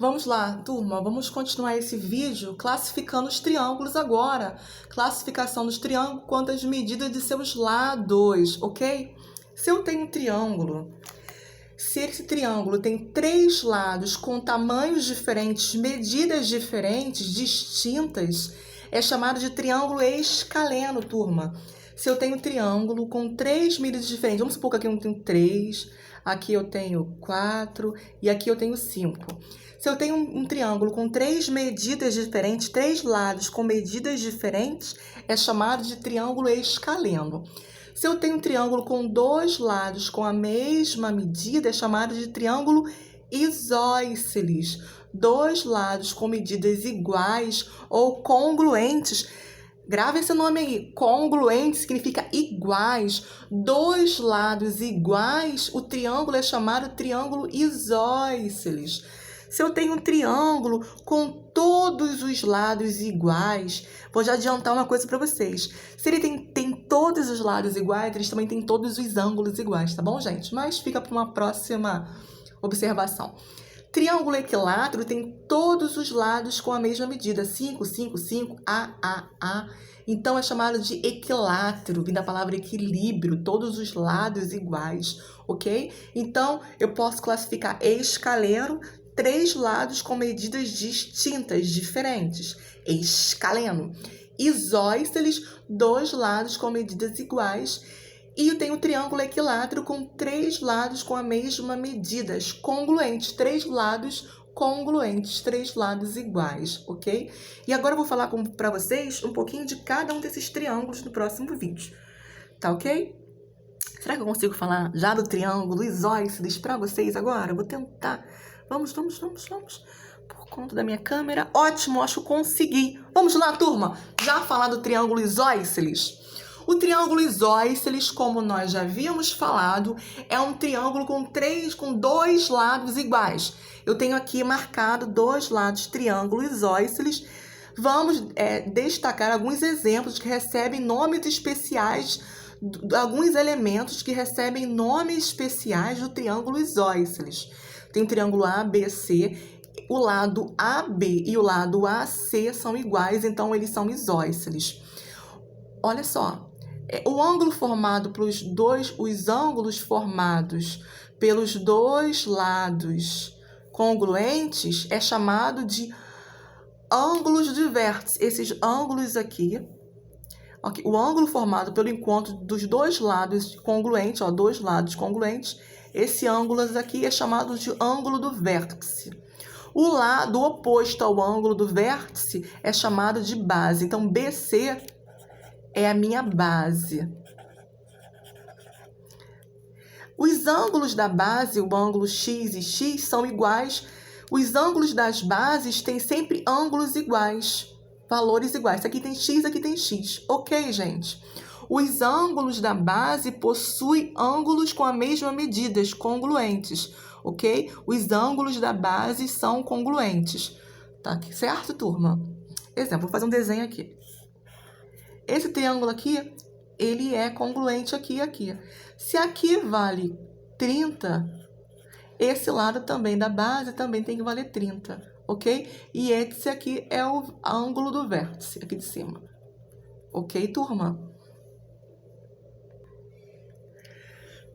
Vamos lá, turma, vamos continuar esse vídeo classificando os triângulos agora. Classificação dos triângulos quanto às medidas de seus lados, ok? Se eu tenho um triângulo, se esse triângulo tem três lados com tamanhos diferentes, medidas diferentes, distintas, é chamado de triângulo escaleno, turma. Se eu tenho um triângulo com três medidas diferentes, vamos supor que aqui eu tenho 3, aqui eu tenho 4 e aqui eu tenho 5. Se eu tenho um triângulo com três medidas diferentes, três lados com medidas diferentes, é chamado de triângulo escaleno. Se eu tenho um triângulo com dois lados com a mesma medida, é chamado de triângulo isósceles. Dois lados com medidas iguais ou congruentes. Grava esse nome aí. Congruente significa iguais. Dois lados iguais, o triângulo é chamado triângulo isósceles. Se eu tenho um triângulo com todos os lados iguais, vou já adiantar uma coisa para vocês. Se ele tem todos os lados iguais, eles também têm todos os ângulos iguais, tá bom, gente? Mas fica para uma próxima observação. Triângulo equilátero tem todos os lados com a mesma medida, 5, 5, 5, A. Então, é chamado de equilátero, vindo da palavra equilíbrio, todos os lados iguais, ok? Então, eu posso classificar escaleno, três lados com medidas distintas, diferentes, escaleno. Isósceles, dois lados com medidas iguais. E eu tenho o triângulo equilátero com três lados com a mesma medida, congruentes, três lados congruentes, três lados iguais, ok? E agora eu vou falar para vocês um pouquinho de cada um desses triângulos no próximo vídeo, tá ok? Será que eu consigo falar já do triângulo isósceles para vocês agora? Eu vou tentar. Vamos. Por conta da minha câmera. Ótimo, acho que consegui. Vamos lá, turma. Já falar do triângulo isósceles? O triângulo isósceles, como nós já havíamos falado, é um triângulo com dois lados iguais. Eu tenho aqui marcado dois lados triângulo isósceles. Vamos destacar alguns exemplos que recebem nomes especiais, alguns elementos que recebem nomes especiais do triângulo isósceles. Tem o triângulo ABC, o lado AB e o lado AC são iguais, então eles são isósceles. Olha só. O ângulo formado pelos os ângulos formados pelos dois lados congruentes é chamado de ângulos de vértice. Esses ângulos aqui, okay, o ângulo formado pelo encontro dos dois lados congruentes, dois lados congruentes, esse ângulo aqui é chamado de ângulo do vértice. O lado oposto ao ângulo do vértice é chamado de base. Então, BC é a minha base. Os ângulos da base, o ângulo X e X, são iguais. Os ângulos das bases têm sempre ângulos iguais, valores iguais. Aqui tem X, aqui tem X. Ok, gente? Os ângulos da base possuem ângulos com a mesma medida, congruentes. Ok? Os ângulos da base são congruentes. Tá certo, turma? Exemplo, vou fazer um desenho aqui. Esse triângulo aqui, ele é congruente aqui e aqui. Se aqui vale 30, esse lado também da base também tem que valer 30, ok? E esse aqui é o ângulo do vértice, aqui de cima. Ok, turma?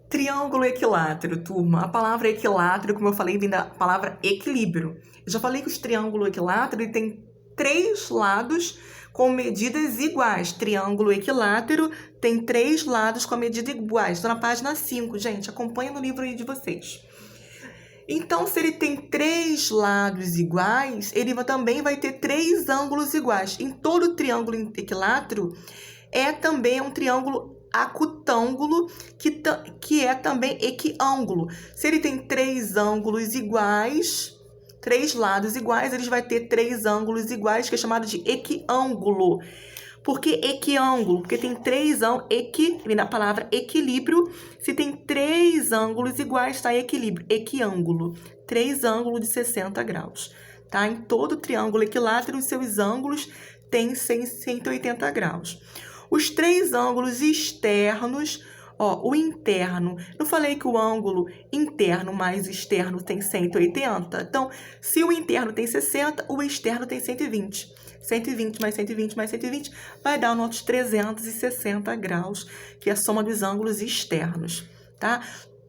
Triângulo equilátero, turma. A palavra equilátero, como eu falei, vem da palavra equilíbrio. Eu já falei que os triângulos equiláteros têm três lados com medidas iguais. Triângulo equilátero tem três lados com a medida iguais. Estou na página 5, gente. Acompanha no livro aí de vocês. Então, se ele tem três lados iguais, ele também vai ter três ângulos iguais. Em todo triângulo equilátero, também um triângulo acutângulo, que é também equiângulo. Se ele tem três ângulos iguais, três lados iguais, eles vão ter três ângulos iguais, que é chamado de equiângulo. Por que equiângulo? Porque tem três ângulos, vem da palavra equilíbrio. Se tem três ângulos iguais, está em equilíbrio, equiângulo. Três ângulos de 60 graus. Tá? Em todo triângulo equilátero, os seus ângulos têm 180 graus. Os três ângulos externos Ó, o interno, não falei que o ângulo interno mais externo tem 180? Então, se o interno tem 60, o externo tem 120. 120 mais 120 mais 120 vai dar nossos 360 graus, que é a soma dos ângulos externos, tá?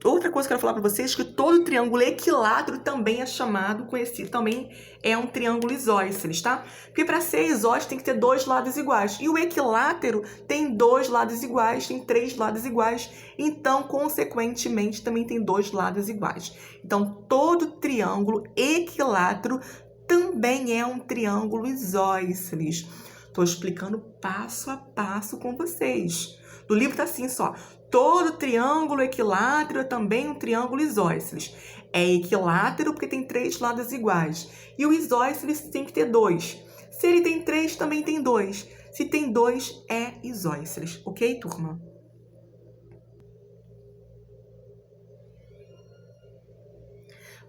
Outra coisa que eu quero falar para vocês é que todo triângulo equilátero também é chamado, conhecido, também é um triângulo isósceles, tá? Porque para ser isósceles tem que ter dois lados iguais. E o equilátero tem dois lados iguais, tem três lados iguais. Então, consequentemente, também tem dois lados iguais. Então, todo triângulo equilátero também é um triângulo isósceles. Estou explicando passo a passo com vocês. No livro tá assim só. Todo triângulo equilátero é também um triângulo isósceles. É equilátero porque tem três lados iguais. E o isósceles tem que ter dois. Se ele tem três, também tem dois. Se tem dois, é isósceles. Ok, turma?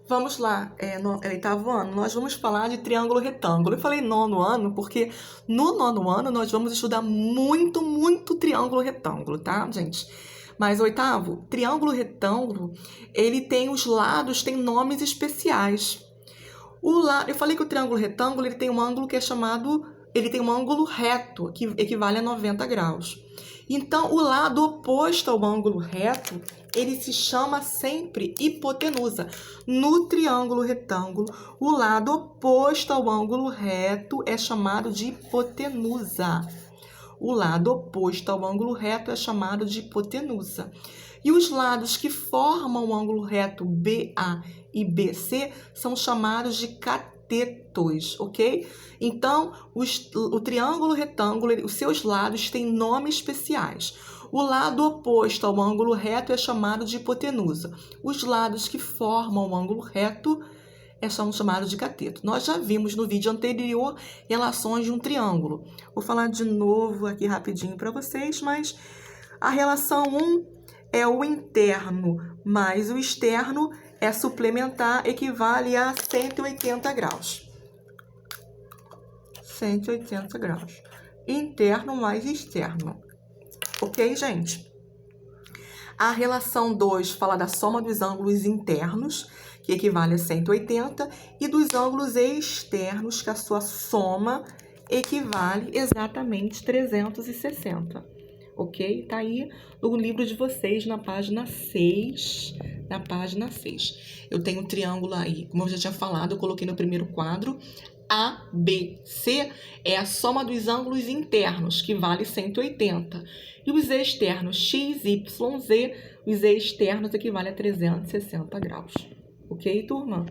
Vamos lá, no 8º ano, nós vamos falar de triângulo retângulo. Eu falei 9º ano porque no 9º ano nós vamos estudar muito triângulo retângulo, tá, gente? Mas 8º, triângulo retângulo, ele tem os lados, tem nomes especiais. Eu falei que o triângulo retângulo, ele tem um ângulo que é chamado, ele tem um ângulo reto, que equivale a 90 graus. Então, o lado oposto ao ângulo reto, ele se chama sempre hipotenusa. No triângulo retângulo, o lado oposto ao ângulo reto é chamado de hipotenusa. O lado oposto ao ângulo reto é chamado de hipotenusa. E os lados que formam o ângulo reto BA e BC são chamados de catetos, ok? Então, o triângulo retângulo, os seus lados têm nomes especiais. O lado oposto ao ângulo reto é chamado de hipotenusa. Os lados que formam o ângulo reto são chamados de cateto. Nós já vimos no vídeo anterior relações de um triângulo. Vou falar de novo aqui rapidinho para vocês, mas a relação 1 é o interno mais o externo, é suplementar, equivale a 180 graus. 180 graus. Interno mais externo. Ok, gente? A relação 2 fala da soma dos ângulos internos, que equivale a 180, e dos ângulos externos, que a sua soma equivale exatamente a 360. Ok? Tá aí no livro de vocês, na página 6. Na página 6. Eu tenho um triângulo aí, como eu já tinha falado, eu coloquei no primeiro quadro. ABC é a soma dos ângulos internos, que vale 180. E os externos, X, Y, Z, os externos equivalem a 360 graus. Ok, turma?